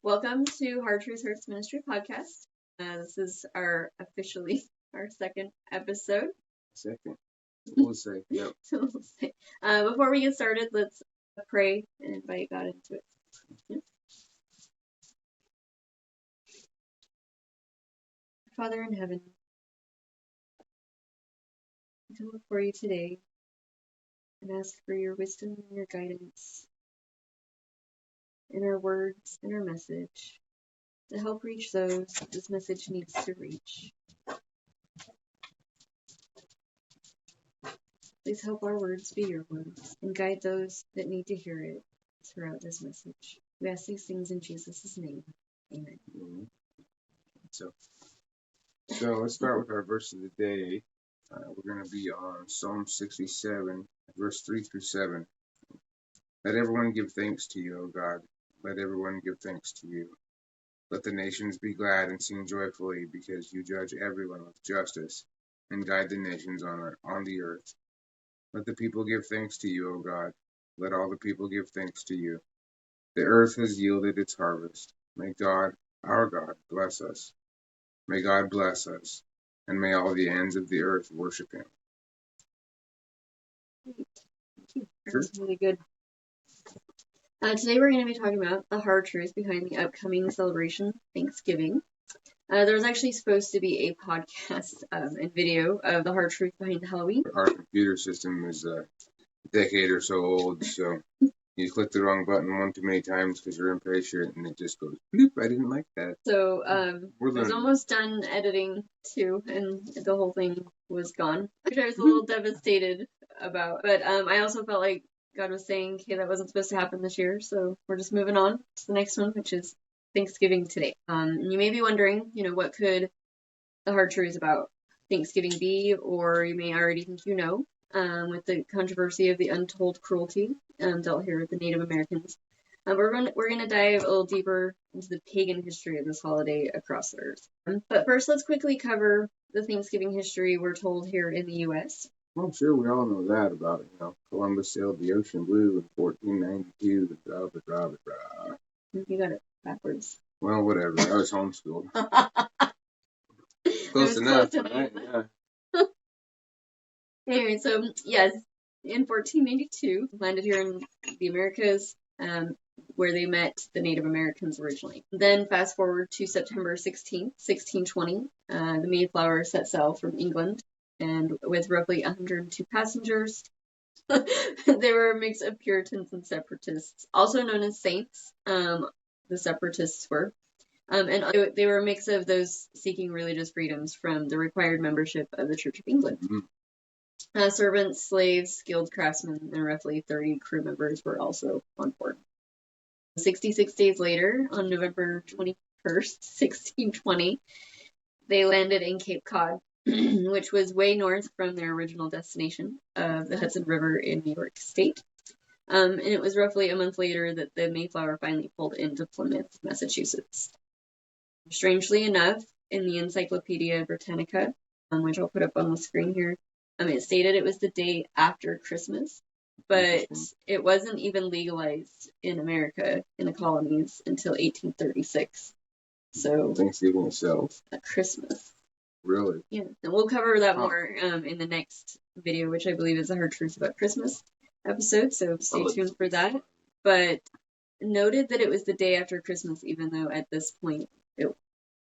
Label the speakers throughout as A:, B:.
A: Welcome to Hard Truths Hurts Ministry podcast. This is officially our second episode.
B: We'll say, yep.
A: Before we get started, let's pray and invite God into it. Yeah. Father in heaven, I come before you today and ask for your wisdom and your guidance in our words and our message to help reach those this message needs to reach. Please help our words be your words and guide those that need to hear it throughout this message. We ask these things in Jesus' name. Amen.
B: Mm-hmm. So let's start with our verse of the day. We're going to be on Psalm 67, verse 3 through 7. Let everyone give thanks to you, O God. Let everyone give thanks to you. Let the nations be glad and sing joyfully, because you judge everyone with justice and guide the nations on the earth. Let the people give thanks to you, O God. Let all the people give thanks to you. The earth has yielded its harvest. May God, our God, bless us. May God bless us, and may all the ends of the earth worship him.
A: Great. Thank you. That's really good. Today we're going to be talking about the hard truth behind the upcoming celebration, Thanksgiving. There was actually supposed to be a podcast and video of the hard truth behind Halloween.
B: Our computer system is a decade or so old, so you click the wrong button one too many times because you're impatient, and it just goes, bloop, I didn't like that.
A: So I was almost done editing too, and the whole thing was gone, which I was a little devastated about. But I also felt like God was saying, okay, that wasn't supposed to happen this year, so we're just moving on to the next one, which is Thanksgiving today. And you may be wondering, what could the hard truths about Thanksgiving be, or you may already think you know, with the controversy of the untold cruelty dealt here with the Native Americans. We're going to dive a little deeper into the pagan history of this holiday across the earth. But first, let's quickly cover the Thanksgiving history we're told here in the U.S.
B: Well, sure, we all know that about it. Columbus sailed the ocean blue in 1492. Blah, blah, blah, blah.
A: You got it backwards.
B: Well, whatever. I was homeschooled. Close enough, right? Yeah.
A: Anyway, so yes, in 1492, landed here in the Americas, where they met the Native Americans originally. Then fast forward to September 16th, 1620, the Mayflower set sail from England, and with roughly 102 passengers. They were a mix of Puritans and Separatists, also known as Saints. The Separatists were. And they were a mix of those seeking religious freedoms from the required membership of the Church of England. Mm-hmm. Servants, slaves, skilled craftsmen, and roughly 30 crew members were also on board. 66 days later, on November 21st, 1620, they landed in Cape Cod, which was way north from their original destination of the Hudson River in New York State. And it was roughly a month later that the Mayflower finally pulled into Plymouth, Massachusetts. Strangely enough, in the Encyclopedia Britannica, which I'll put up on the screen here, it stated it was the day after Christmas, but it wasn't even legalized in America, in the colonies, until 1836. So
B: Thanksgiving itself.
A: Christmas.
B: Really?
A: Yeah, and we'll cover that more in the next video, which I believe is a hard truth about Christmas episode, so stay tuned for that. But noted that it was the day after Christmas, even though at this point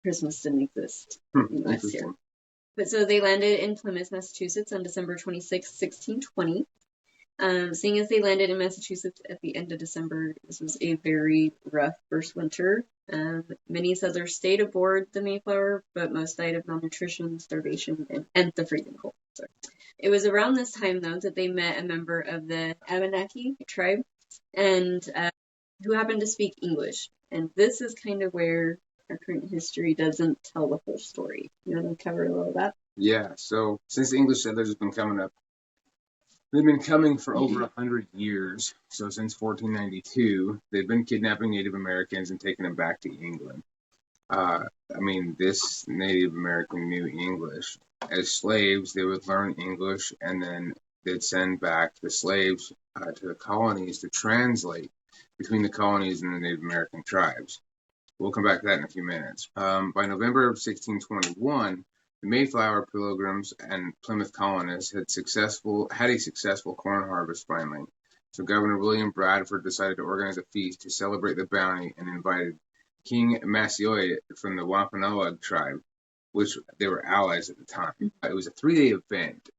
A: Christmas didn't exist in the US here. But so they landed in Plymouth, Massachusetts on December 26, 1620. Seeing as they landed in Massachusetts at the end of December, this was a very rough first winter. Many settlers stayed aboard the Mayflower, but most died of malnutrition, starvation, and the freezing cold. Sorry. It was around this time, though, that they met a member of the Abenaki tribe, and who happened to speak English. And this is kind of where our current history doesn't tell the whole story. You want to cover a little of that?
B: Yeah, so since the English settlers have been coming up, they've been coming for over 100 years. So since 1492, they've been kidnapping Native Americans and taking them back to England. This Native American knew English. As slaves, they would learn English, and then they'd send back the slaves to the colonies to translate between the colonies and the Native American tribes. We'll come back to that in a few minutes. By November of 1621, the Mayflower Pilgrims and Plymouth colonists had a successful corn harvest finally. So Governor William Bradford decided to organize a feast to celebrate the bounty and invited King Massasoit from the Wampanoag tribe, which they were allies at the time. It was a 3-day event,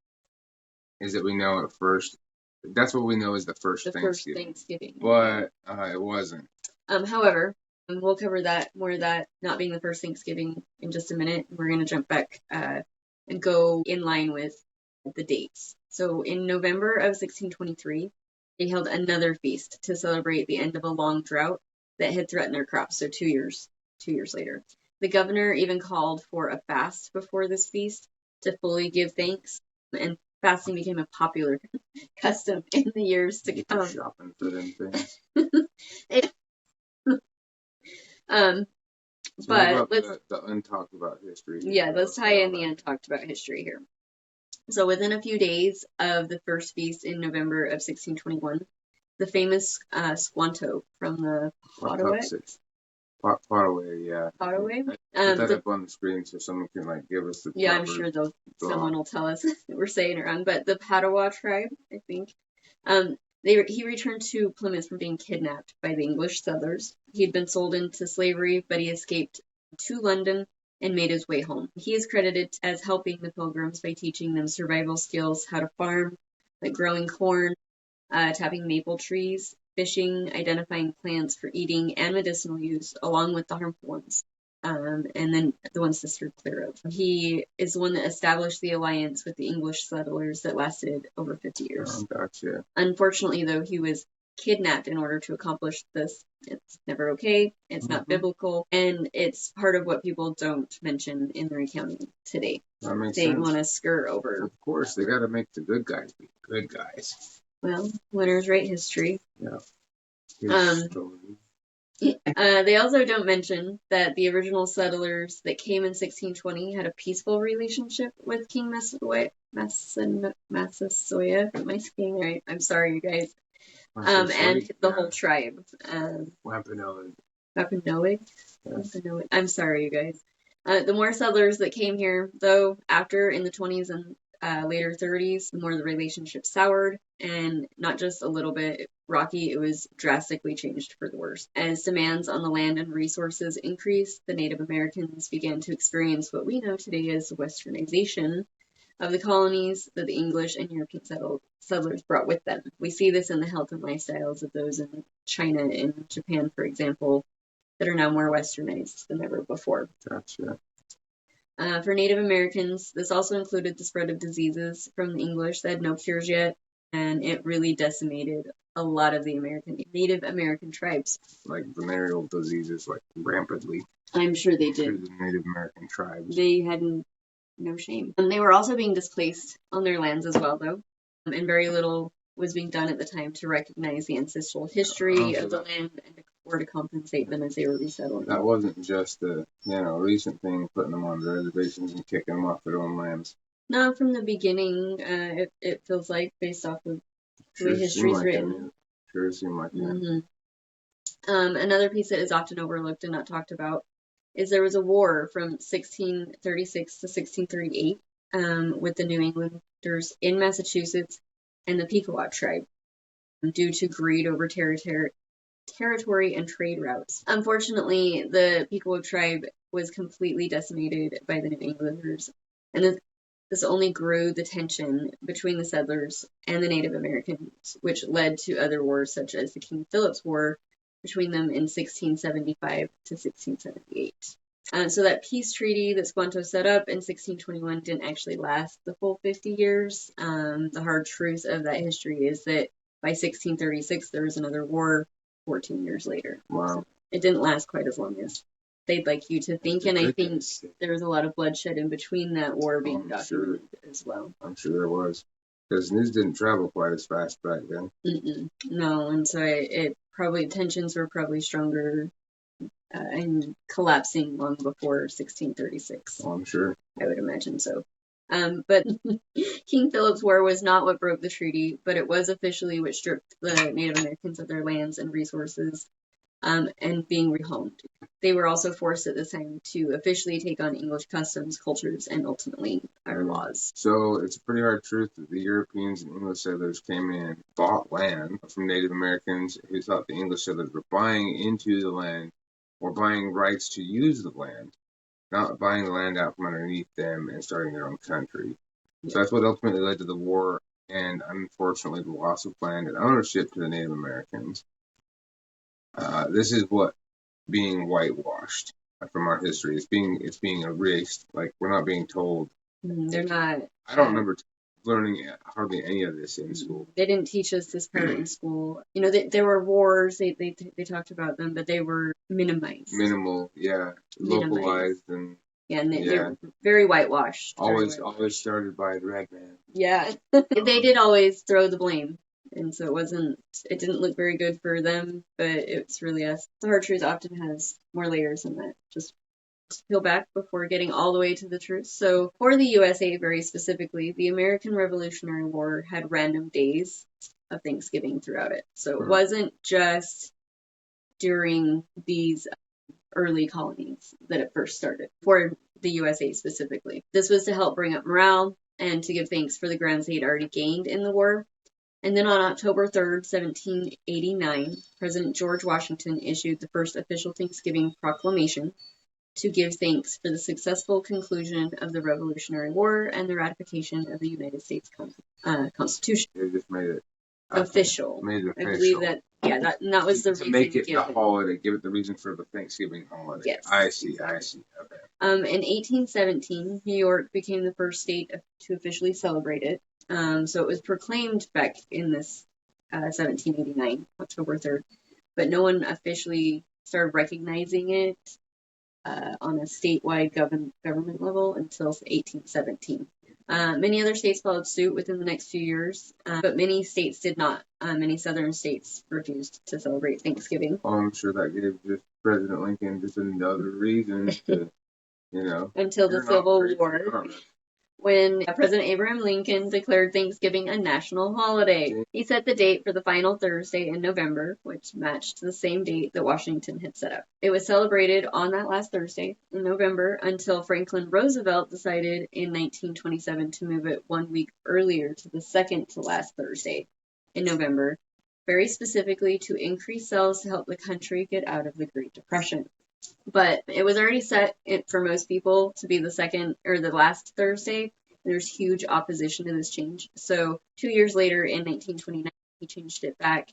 B: is that we know at first. That's what we know is the first Thanksgiving. But it wasn't.
A: However, we'll cover more of that not being the first Thanksgiving in just a minute. We're going to jump back and go in line with the dates. So in November of 1623, they held another feast to celebrate the end of a long drought that had threatened their crops. So 2 years later. The governor even called for a fast before this feast to fully give thanks, and fasting became a popular custom in the years to come.
B: Shopping for them things.
A: But let's
B: the untalked about history.
A: Yeah, let's tie in the untalked about history here. So within a few days of the first feast in November of 1621, the famous Squanto from the Potawatomi.
B: Potawatomi, yeah.
A: Potawatomi.
B: Put that up on the screen so someone can give us the.
A: Yeah, I'm sure someone will tell us we're saying it wrong. But the Potawatomi tribe, I think. He returned to Plymouth from being kidnapped by the English settlers. He'd been sold into slavery, but he escaped to London and made his way home. He is credited as helping the Pilgrims by teaching them survival skills, how to farm, like growing corn, tapping maple trees, fishing, identifying plants for eating and medicinal use, along with the harmful ones. And then the ones to steer clear of. He is the one that established the alliance with the English settlers that lasted over 50 years.
B: Oh, gotcha.
A: Unfortunately, though, he was kidnapped in order to accomplish this. It's never okay. It's not biblical. And it's part of what people don't mention in the recounting today.
B: That makes
A: sense. They want to skirt over.
B: Of course, they got to make the good guys be good guys.
A: Well, winners write history.
B: Yeah.
A: They also don't mention that the original settlers that came in 1620 had a peaceful relationship with King Massasoit. Am I saying right? I'm sorry, you guys. And the whole tribe.
B: Wampanoag.
A: Wampanoag. I'm sorry, you guys. The more settlers that came here, though, after in the 20s and later 30s, the more the relationship soured, and not just a little bit rocky, it was drastically changed for the worse. As demands on the land and resources increased, the Native Americans began to experience what we know today as westernization of the colonies that the English and European settlers brought with them. We see this in the health and lifestyles of those in China and Japan, for example, that are now more westernized than ever before.
B: Gotcha.
A: For Native Americans, this also included the spread of diseases from the English that had no cures yet, and it really decimated a lot of the Native American tribes.
B: Like venereal diseases, like rampantly.
A: I'm sure they did.
B: Through the Native American tribes.
A: They had no shame. And they were also being displaced on their lands as well, though, and very little was being done at the time to recognize the ancestral history of the land or to compensate them as they were resettled.
B: That wasn't just a recent thing, putting them on the reservations and kicking them off their own lands.
A: No, from the beginning, it feels like, based off of the way history's written.
B: Sure seemed like
A: that. Another piece that is often overlooked and not talked about is there was a war from 1636 to 1638 with the New Englanders in Massachusetts and the Pequot tribe due to greed over territory and trade routes. Unfortunately, the Pequot tribe was completely decimated by the New Englanders, and this only grew the tension between the settlers and the Native Americans, which led to other wars such as the King Philip's War between them in 1675 to 1678. So that peace treaty that Squanto set up in 1621 didn't actually last the full 50 years. The hard truth of that history is that by 1636 there was another war 14 years later.
B: Wow.
A: So it didn't last quite as long as they'd like you to think, and I think there was a lot of bloodshed in between that war being documented as well.
B: I'm sure there was, because news didn't travel quite as fast back then.
A: No, and so tensions were probably stronger and collapsing long before 1636.
B: Oh, I'm sure.
A: I would imagine so. But King Philip's War was not what broke the treaty, but it was officially what stripped the Native Americans of their lands and resources. and being rehomed. They were also forced at this time to officially take on English customs, cultures, and ultimately our laws.
B: So it's a pretty hard truth that the Europeans and English settlers came in, bought land from Native Americans who thought the English settlers were buying into the land or buying rights to use the land, not buying the land out from underneath them and starting their own country. So that's what ultimately led to the war and, unfortunately, the loss of land and ownership to the Native Americans. This is what being whitewashed from our history. It's being erased. Like, we're not being told.
A: They're not.
B: I don't remember learning hardly any of this in school.
A: They didn't teach us this part in school. You know, there were wars. They talked about them, but they were minimized.
B: Minimal, yeah, localized, and
A: they're very whitewashed.
B: Always started by the red man.
A: Yeah, they did always throw the blame. And so it didn't look very good for them, but it's really us. The hard truth often has more layers than that. Just peel back before getting all the way to the truth. So for the USA very specifically, the American Revolutionary War had random days of Thanksgiving throughout it. So it wasn't just during these early colonies that it first started, for the USA specifically. This was to help bring up morale and to give thanks for the grounds they had already gained in the war. And then on October 3rd, 1789, President George Washington issued the first official Thanksgiving proclamation to give thanks for the successful conclusion of the Revolutionary War and the ratification of the United States Constitution.
B: They just made it
A: official.
B: Made it official.
A: I believe that, that was the
B: reason.
A: To
B: make it the holiday, give it the reason for the Thanksgiving holiday.
A: Yes.
B: I see. Okay.
A: In 1817, New York became the first state to officially celebrate it. So it was proclaimed back in this 1789, October 3rd, but no one officially started recognizing it on a statewide government level until 1817. Many other states followed suit within the next few years, but many states did not. Many southern states refused to celebrate Thanksgiving.
B: Oh, I'm sure that gave just President Lincoln just another reason to,
A: until the Civil War, when President Abraham Lincoln declared Thanksgiving a national holiday. He set the date for the final Thursday in November, which matched the same date that Washington had set up. It was celebrated on that last Thursday in November until Franklin Roosevelt decided in 1927 to move it 1 week earlier to the second to last Thursday in November, very specifically to increase sales to help the country get out of the Great Depression. But it was already set for most people to be the second or the last Thursday. There's huge opposition to this change. So 2 years later, in 1929, he changed it back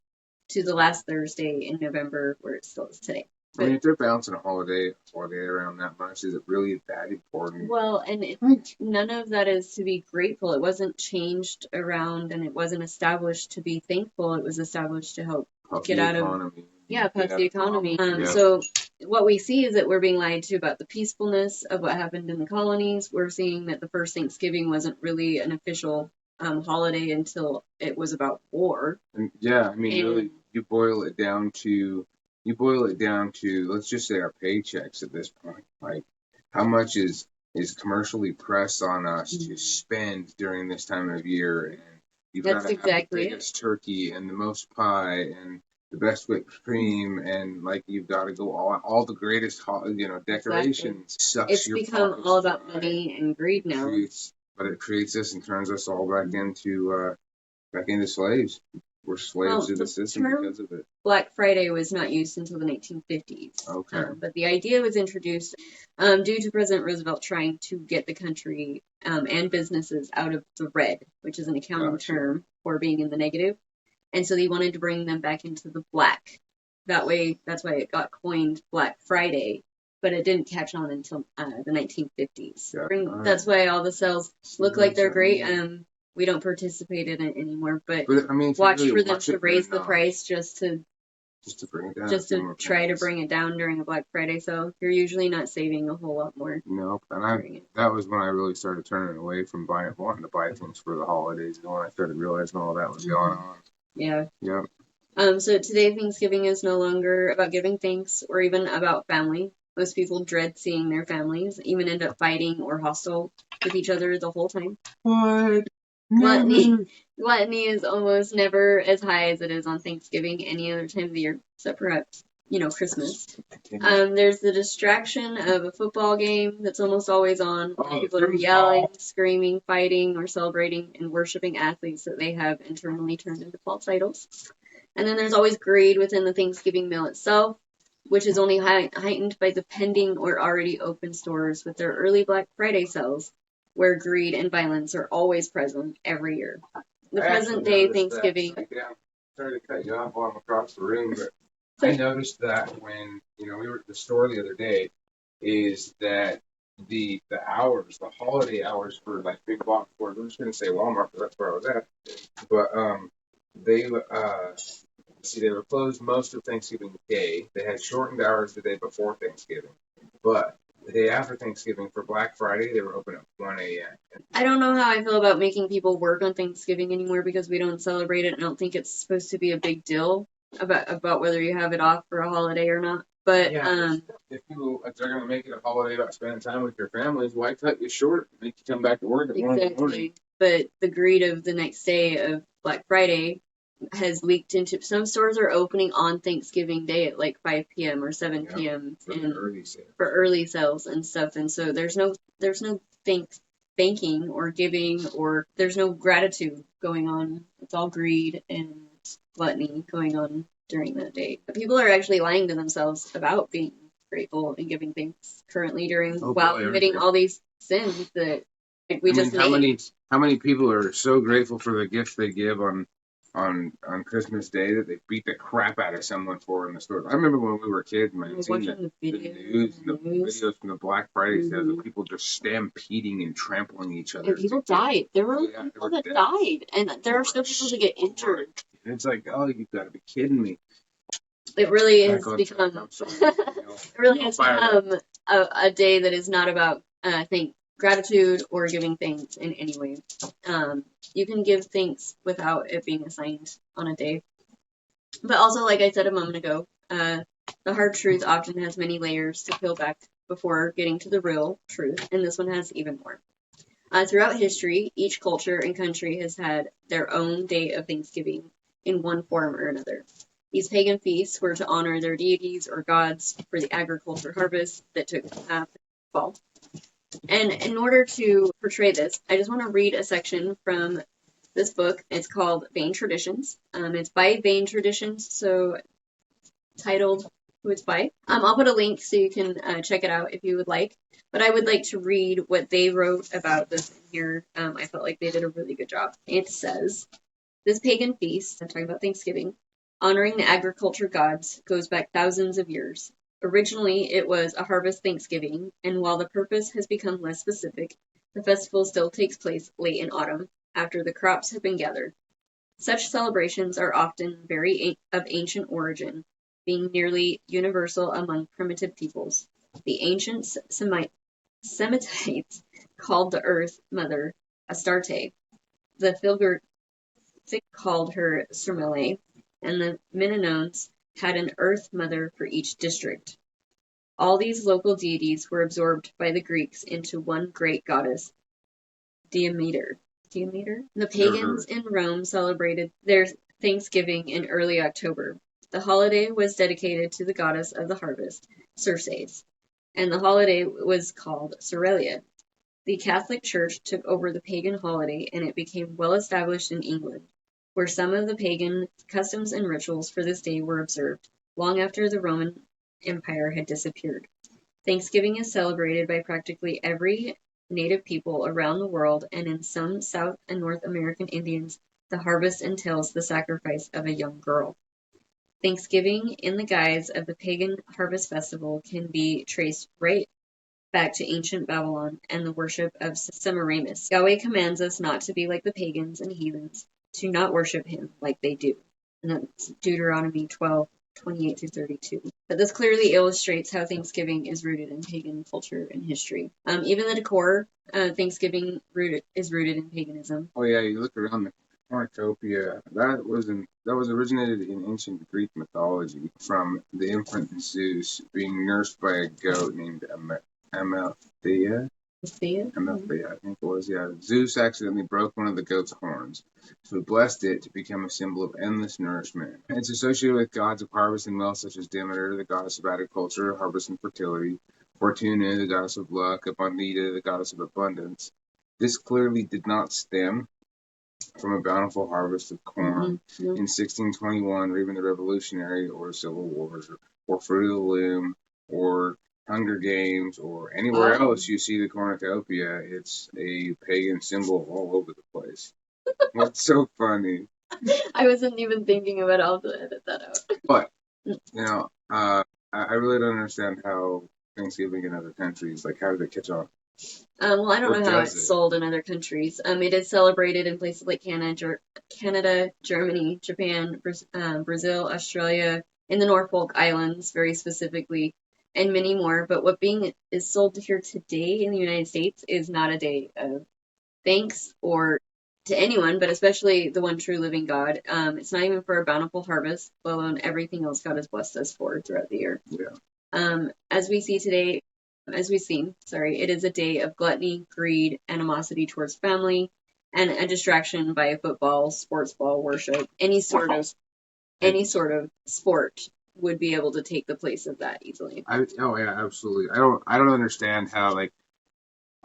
A: to the last Thursday in November, where it still is today.
B: But, I mean, if they're balancing a holiday around that much, is it really that important?
A: Well, and none of that is to be grateful. It wasn't changed around, and it wasn't established to be thankful. It was established to help get out of the economy. So what we see is that we're being lied to about the peacefulness of what happened in the colonies. We're seeing that the first Thanksgiving wasn't really an official holiday until it was about war.
B: And really, you boil it down to, let's just say our paychecks at this point. Like, how much is commercially pressed on us to spend during this time of year? And you've got to have the biggest turkey and the most pie and the best whipped cream, and like you've got to go all the greatest, decorations.
A: Exactly. It's become all about money and greed now.
B: But it creates this and turns us all back into slaves. We're slaves to the system because of it.
A: Black Friday was not used until the 1950s.
B: Okay.
A: But the idea was introduced due to President Roosevelt trying to get the country and businesses out of the red, which is an accounting term for being in the negative. And so they wanted to bring them back into the black. That way, that's why it got coined Black Friday, but it didn't catch on until the 1950s. Yeah. That's why all the sales look like they're great. We don't participate in it anymore, but I mean, watch for them to raise the price just to bring it down. Just to try to bring it down during a Black Friday sale. You're usually not saving a whole lot more.
B: Nope. And that was when I really started turning away from wanting to buy things for the holidays, and when I started realizing all that was going on.
A: Yeah.
B: Yep.
A: So today Thanksgiving is no longer about giving thanks or even about family. Most people dread seeing their families, even end up fighting or hostile with each other the whole time.
B: What?
A: Gluttony is almost never as high as it is on Thanksgiving any other time of the year, except perhaps Christmas.
B: Continue.
A: There's the distraction of a football game that's almost always on.
B: Oh,
A: People are
B: foosball.
A: yelling, screaming, fighting, or celebrating and worshiping athletes that they have internally turned into false idols. And then there's always greed within the Thanksgiving meal itself, which is only heightened by the pending or already open stores with their early Black Friday sales, where greed and violence are always present every year. The present day Thanksgiving.
B: Sorry to cut you off while I'm across the room, but I noticed that when we were at the store the other day, is that the hours, the holiday hours for like big box stores. I'm just gonna say Walmart, but that's where I was at. But they they were closed most of Thanksgiving Day. They had shortened hours the day before Thanksgiving, but the day after Thanksgiving for Black Friday, they were open at 1 a.m.
A: I don't know how I feel about making people work on Thanksgiving anymore because we don't celebrate it. I don't think it's supposed to be a big deal about whether you have it off for a holiday or not. But
B: if they're gonna make it a holiday about spending time with your families, why cut you short and make you come back to work at 1 in the morning?
A: But the greed of the next day of Black Friday has leaked into some stores are opening on Thanksgiving Day at like 5 p.m. or 7 p.m. For early sales and stuff. And so there's no thanking or giving, or there's no gratitude going on. It's all greed and gluttony going on during that day. But people are actually lying to themselves about being grateful and giving thanks currently while committing all these sins that we just made.
B: How many people are so grateful for the gifts they give on Christmas Day that they beat the crap out of someone for in the store? I remember when we were kids, man, seeing the news and the videos from the Black Friday sales of people just stampeding and trampling each other.
A: And people died. There were people that died, and there are still people that get injured.
B: And it's like, oh, you've got to be kidding me.
A: It really has become. It really has become a day that is not about gratitude or giving thanks in any way. You can give thanks without it being assigned on a day. But also, like I said a moment ago, the hard truth often has many layers to peel back before getting to the real truth, and this one has even more. Throughout history, each culture and country has had their own day of Thanksgiving in one form or another. These pagan feasts were to honor their deities or gods for the agriculture harvest that took fall. And in order to portray this, I just want to read a section from this book. It's called Vain Traditions. It's by Vain Traditions, so titled who it's by. I'll put a link so you can check it out if you would like. But I would like to read what they wrote about this in here. I felt like they did a really good job. It says, this pagan feast, I'm talking about Thanksgiving, honoring the agriculture gods, goes back thousands of years. Originally, it was a harvest Thanksgiving, and while the purpose has become less specific, the festival still takes place late in autumn, after the crops have been gathered. Such celebrations are often very of ancient origin, being nearly universal among primitive peoples. The ancient Semitites called the earth mother Astarte. The Pilgrims called her Sermele, and the Minoans had an earth mother for each district. All these local deities were absorbed by the Greeks into one great goddess, Demeter. The pagans in Rome celebrated their Thanksgiving in early October. The holiday was dedicated to the goddess of the harvest, Circe, and the holiday was called Cerealia. The Catholic Church took over the pagan holiday, and it became well established in England, where some of the pagan customs and rituals for this day were observed, long after the Roman Empire had disappeared. Thanksgiving is celebrated by practically every native people around the world, and in some South and North American Indians, the harvest entails the sacrifice of a young girl. Thanksgiving, in the guise of the pagan harvest festival, can be traced right back to ancient Babylon and the worship of Semiramis. Yahweh commands us not to be like the pagans and heathens, to not worship him like they do. And that's Deuteronomy 12:28-32. But this clearly illustrates how Thanksgiving is rooted in pagan culture and history. Even the decor, Thanksgiving is rooted in paganism.
B: Oh yeah, you look around the cornucopia. That was originated in ancient Greek mythology from the infant Zeus being nursed by a goat named Amalthea. I think it was, yeah. Zeus accidentally broke one of the goat's horns, so he blessed it to become a symbol of endless nourishment. It's associated with gods of harvest and wealth, such as Demeter, the goddess of agriculture, harvest, and fertility, Fortuna, the goddess of luck, Abondita, the goddess of abundance. This clearly did not stem from a bountiful harvest of corn in 1621, or even the Revolutionary or Civil Wars, or Fruit of the Loom, or Hunger Games, or anywhere else you see the cornucopia. It's a pagan symbol all over the place. What's so funny?
A: I wasn't even thinking about it. I'll edit that out.
B: But, I really don't understand how Thanksgiving in other countries, like, how did it catch on?
A: Well, I don't know how it's sold in other countries. It is celebrated in places like Canada, Germany, Japan, Brazil, Australia, in the Norfolk Islands, very specifically, and many more. But what is sold here today in the United States is not a day of thanks or to anyone, but especially the one true living God. It's not even for a bountiful harvest, let alone everything else God has blessed us for throughout the year.
B: Yeah.
A: As we've seen, it is a day of gluttony, greed, animosity towards family, and a distraction by football, sports ball, worship, any sort of sport would be able to take the place of that easily.
B: Yeah, absolutely. I don't understand how, like,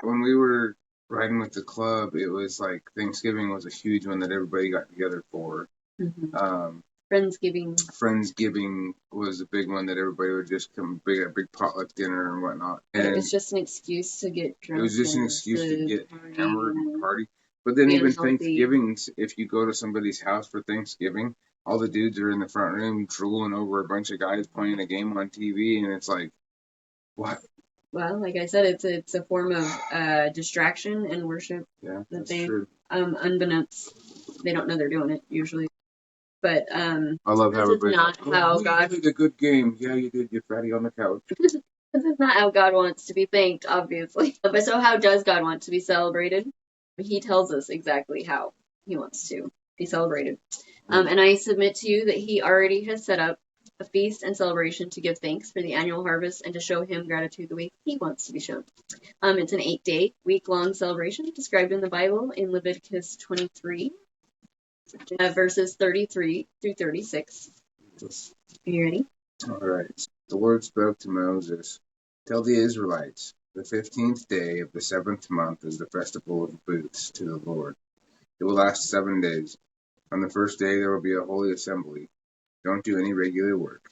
B: when we were riding with the club, it was like Thanksgiving was a huge one that everybody got together for. Friendsgiving was a big one that everybody would just come a big potluck dinner and whatnot. And
A: it was just an excuse to get drunk.
B: It was just an excuse to get hammered and party. But then even Thanksgiving, if you go to somebody's house for Thanksgiving, all the dudes are in the front room drooling over a bunch of guys playing a game on TV, and it's like, what?
A: Well, like I said, it's a form of distraction and worship.
B: Yeah, that's true.
A: Unbeknownst, they don't know they're doing it usually. But
B: I love how everybody's
A: not how God
B: played a good game. Yeah, you did. You're fatty on the couch.
A: This is not how God wants to be thanked, obviously. But so how does God want to be celebrated? He tells us exactly how he wants to be celebrated. And I submit to you that he already has set up a feast and celebration to give thanks for the annual harvest and to show him gratitude the way he wants to be shown. It's an 8-day, week-long celebration described in the Bible in Leviticus 23, verses 33 through 36. Are you ready?
B: All right. The Lord spoke to Moses, "Tell the Israelites, the 15th day of the 7th month is the festival of booths to the Lord. It will last 7 days. On the first day there will be a holy assembly. Don't do any regular work.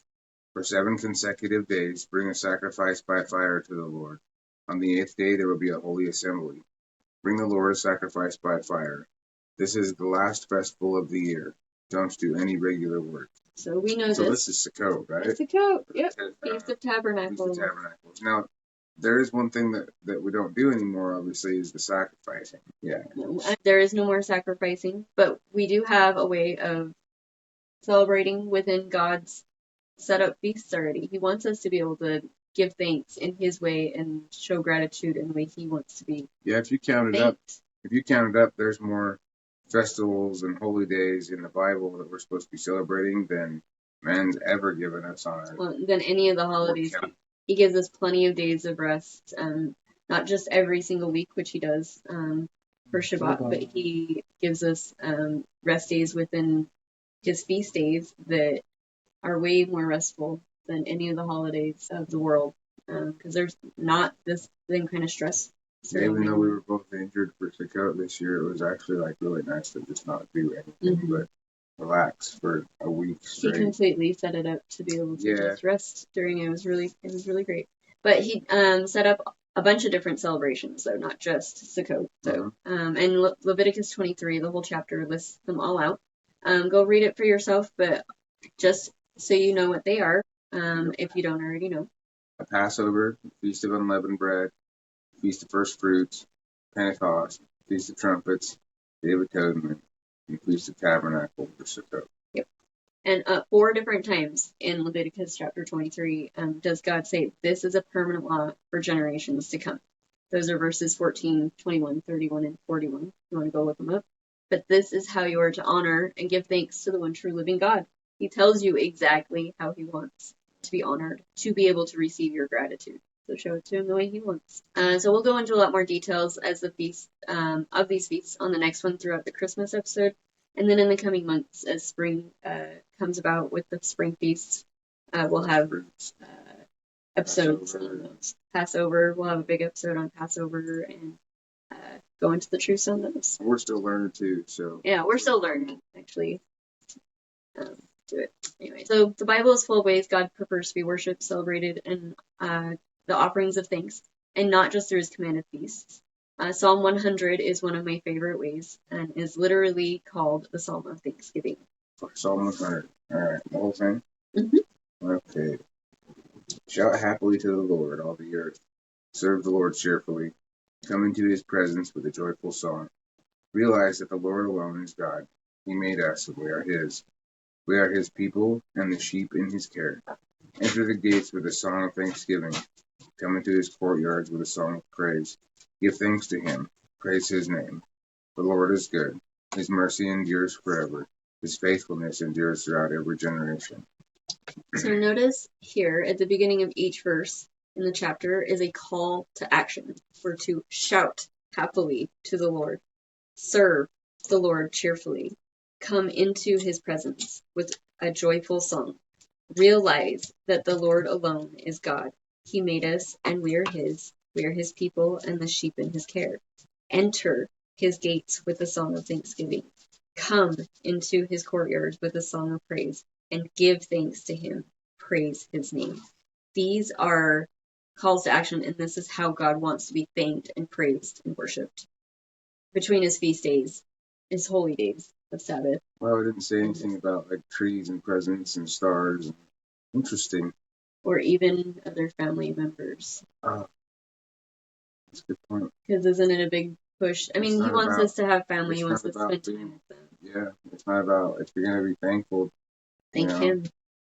B: For 7 consecutive days bring a sacrifice by fire to the Lord. On the 8th day there will be a holy assembly. Bring the Lord a sacrifice by fire. This is the last festival of the year. Don't do any regular work."
A: So we know
B: So this is Sukkot, right?
A: It's Sukkot, yep. Feast of Tabernacles.
B: Now, there is one thing that we don't do anymore, obviously, is the sacrificing. Yeah.
A: There is no more sacrificing, but we do have a way of celebrating within God's set up feasts already. He wants us to be able to give thanks in his way and show gratitude in the way he wants to be.
B: Yeah, if you count it up, there's more festivals and holy days in the Bible that we're supposed to be celebrating than man's ever given us on earth.
A: Well, than any of the holidays. He gives us plenty of days of rest, not just every single week, which he does for Shabbat, but he gives us rest days within his feast days that are way more restful than any of the holidays of the world, because there's not this same kind of stress.
B: Even though we were both injured for Sukkot this year, it was actually like really nice to just not do anything but relax for a week straight.
A: He completely set it up to be able to just rest during it. It was really great. But he set up a bunch of different celebrations, though, not just Sukkot. So, and Leviticus 23, the whole chapter lists them all out. Go read it for yourself, but just so you know what they are, if you don't already know.
B: A Passover, Feast of Unleavened Bread, Feast of First Fruits, Pentecost, Feast of Trumpets, Day of Atonement, and Feast of Tabernacle for Sukkot.
A: Yep. And 4 different times in Leviticus chapter 23 does God say this is a permanent law for generations to come. Those are verses 14, 21, 31, and 41. You want to go look them up. But this is how you are to honor and give thanks to the one true living God. He tells you exactly how he wants to be honored, to be able to receive your gratitude. So show it to him the way he wants. So we'll go into a lot more details as the feast of these feasts on the next one throughout the Christmas episode, and then in the coming months as spring comes about with the spring feasts, we'll have episodes on those. Passover, we'll have a big episode on Passover and go into the truths on those.
B: We're still learning too, so.
A: Yeah, we're still learning, actually. Do it. Anyway, so the Bible is full of ways God prefers to be worshipped, celebrated, and the offerings of thanks, and not just through his commanded feasts. Psalm 100 is one of my favorite ways and is literally called the Psalm of Thanksgiving.
B: Psalm 100. All right, the whole thing?
A: Mm-hmm.
B: Okay. Shout happily to the Lord, all the earth. Serve the Lord cheerfully. Come into his presence with a joyful song. Realize that the Lord alone is God. He made us, and we are his. We are his people, and the sheep in his care. Enter the gates with a song of thanksgiving. Come into his courtyards with a song of praise. Give thanks to him. Praise his name. The Lord is good. His mercy endures forever. His faithfulness endures throughout every generation.
A: So notice here at the beginning of each verse in the chapter is a call to action. We're to shout happily to the Lord. Serve the Lord cheerfully. Come into his presence with a joyful song. Realize that the Lord alone is God. He made us, and we are his. We are his people, and the sheep in his care. Enter his gates with a song of thanksgiving. Come into his courtyards with a song of praise, and give thanks to him. Praise his name. These are calls to action, and this is how God wants to be thanked and praised and worshipped. Between his feast days, his holy days of Sabbath.
B: Well, it didn't say anything about like trees and presents and stars. Interesting.
A: Or even other family members.
B: That's a good point.
A: Because isn't it a big push? I mean, he wants us to have family. He wants us to spend time with them.
B: Yeah, it's not about, if you're going to be thankful.
A: Thank him.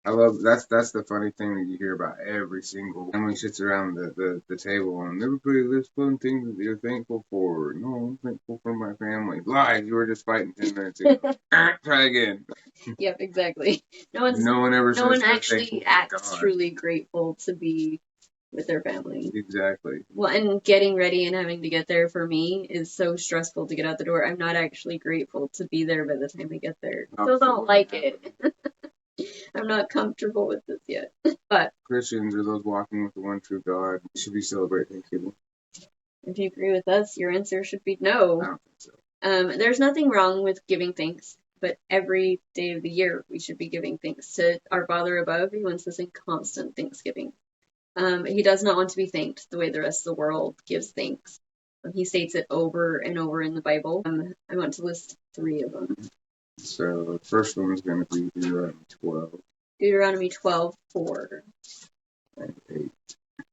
B: I love, that's the funny thing that you hear about every single family sits around the table and everybody lists fun things that they're thankful for. No, I'm thankful for my family. Lies, you were just fighting 10 minutes ago. Try again.
A: Yep, exactly. No one actually acts truly grateful to be with their family.
B: Exactly.
A: Well, and getting ready and having to get there for me is so stressful to get out the door. I'm not actually grateful to be there by the time I get there. I still don't like it. I'm not comfortable with this yet. But
B: Christians are those walking with the one true God. Should we celebrate Thanksgiving?
A: If you agree with us, your answer should be no.
B: I don't think so.
A: There's nothing wrong with giving thanks, but every day of the year we should be giving thanks to our Father above. He wants us in constant thanksgiving. He does not want to be thanked the way the rest of the world gives thanks. He states it over and over in the Bible. I want to list 3 of them.
B: So the first one is going to be Deuteronomy 12.
A: Deuteronomy 12:4.
B: And 8.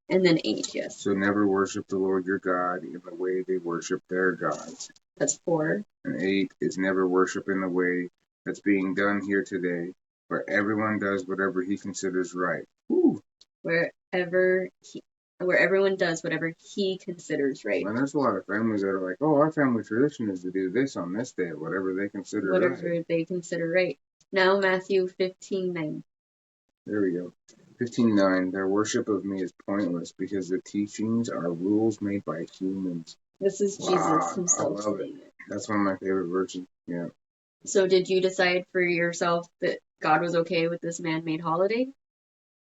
A: And then 8, yes.
B: So never worship the Lord your God in the way they worship their gods.
A: That's 4.
B: And 8 is never worship in the way that's being done here today, where everyone does whatever he considers right. Woo.
A: Where everyone does whatever he considers right.
B: And there's a lot of families that are like, oh, our family tradition is to do this on this day, whatever they consider right.
A: Whatever they consider right. Now Matthew 15:9.
B: There we go. 15:9. Their worship of me is pointless because the teachings are rules made by humans.
A: This is Jesus himself saying it.
B: That's one of my favorite verses. Yeah.
A: So did you decide for yourself that God was okay with this man-made holiday?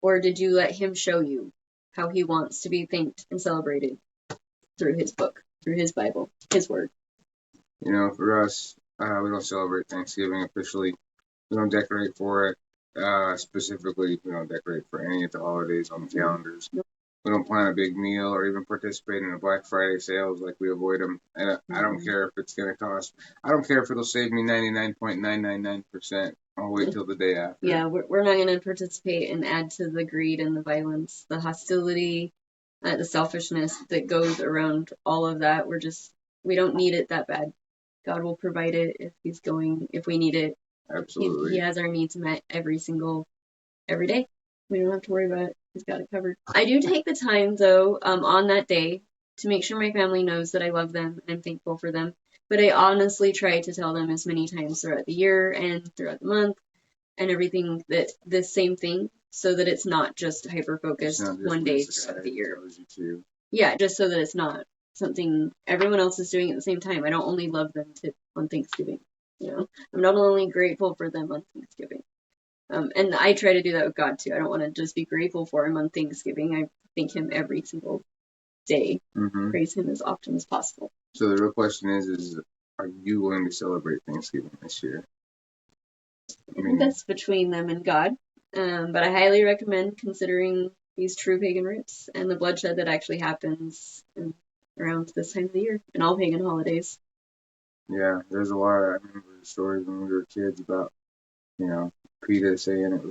A: Or did you let him show you how he wants to be thanked and celebrated through his book, through his Bible, his word?
B: You know, for us, we don't celebrate Thanksgiving officially. We don't decorate for it. Specifically, we don't decorate for any of the holidays on the calendars.
A: Nope.
B: We don't plan a big meal or even participate in the Black Friday sales. Like, we avoid them. And I don't care if it's going to cost. I don't care if it'll save me 99.999%. I'll wait till the day after.
A: Yeah, we're not going to participate and add to the greed and the violence, the hostility, the selfishness that goes around all of that. We don't need it that bad. God will provide it if we need it.
B: Absolutely.
A: He has our needs met every day. We don't have to worry about it. He's got it covered. I do take the time, though, on that day to make sure my family knows that I love them and I'm thankful for them. But I honestly try to tell them as many times throughout the year and throughout the month and everything that this same thing, so that it's not just hyper-focused one day throughout the year. Yeah, just so that it's not something everyone else is doing at the same time. I don't only love them on Thanksgiving. I'm not only grateful for them on Thanksgiving. And I try to do that with God too. I don't want to just be grateful for him on Thanksgiving. I thank him every single day. Praise him as often as possible.
B: So the real question is are you willing to celebrate Thanksgiving this year?
A: I think that's between them and God. But I highly recommend considering these true pagan roots and the bloodshed that actually happens around this time of the year and all pagan holidays.
B: Yeah, there's a lot. I remember stories when we were kids about, PETA saying it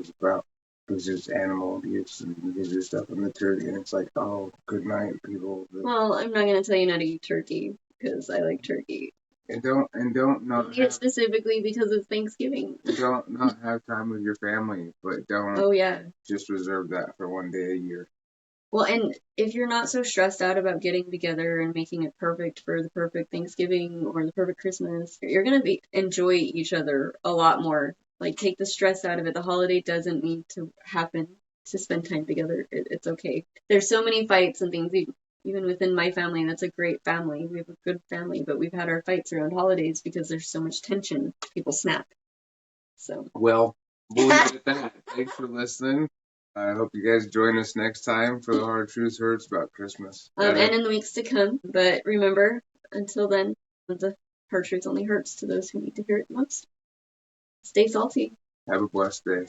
B: was just animal abuse and you just stuff in the turkey, and it's like, oh, good night, people.
A: Well, I'm not gonna tell you not to eat turkey because I like turkey.
B: And don't not
A: eat it specifically because it's Thanksgiving.
B: Don't not have time with your family, but don't.
A: Oh yeah.
B: Just reserve that for one day a year.
A: Well, and if you're not so stressed out about getting together and making it perfect for the perfect Thanksgiving or the perfect Christmas, you're gonna enjoy each other a lot more. Like, take the stress out of it. The holiday doesn't need to happen to spend time together. It's okay. There's so many fights and things, even within my family. That's a great family. We have a good family, but we've had our fights around holidays because there's so much tension. People snap. So.
B: Well, we'll leave it at that. Thanks for listening. I hope you guys join us next time for the Hard Truth Hurts about Christmas.
A: And in the weeks to come. But remember, until then, the hard truth only hurts to those who need to hear it most. Stay salty.
B: Have a blessed day.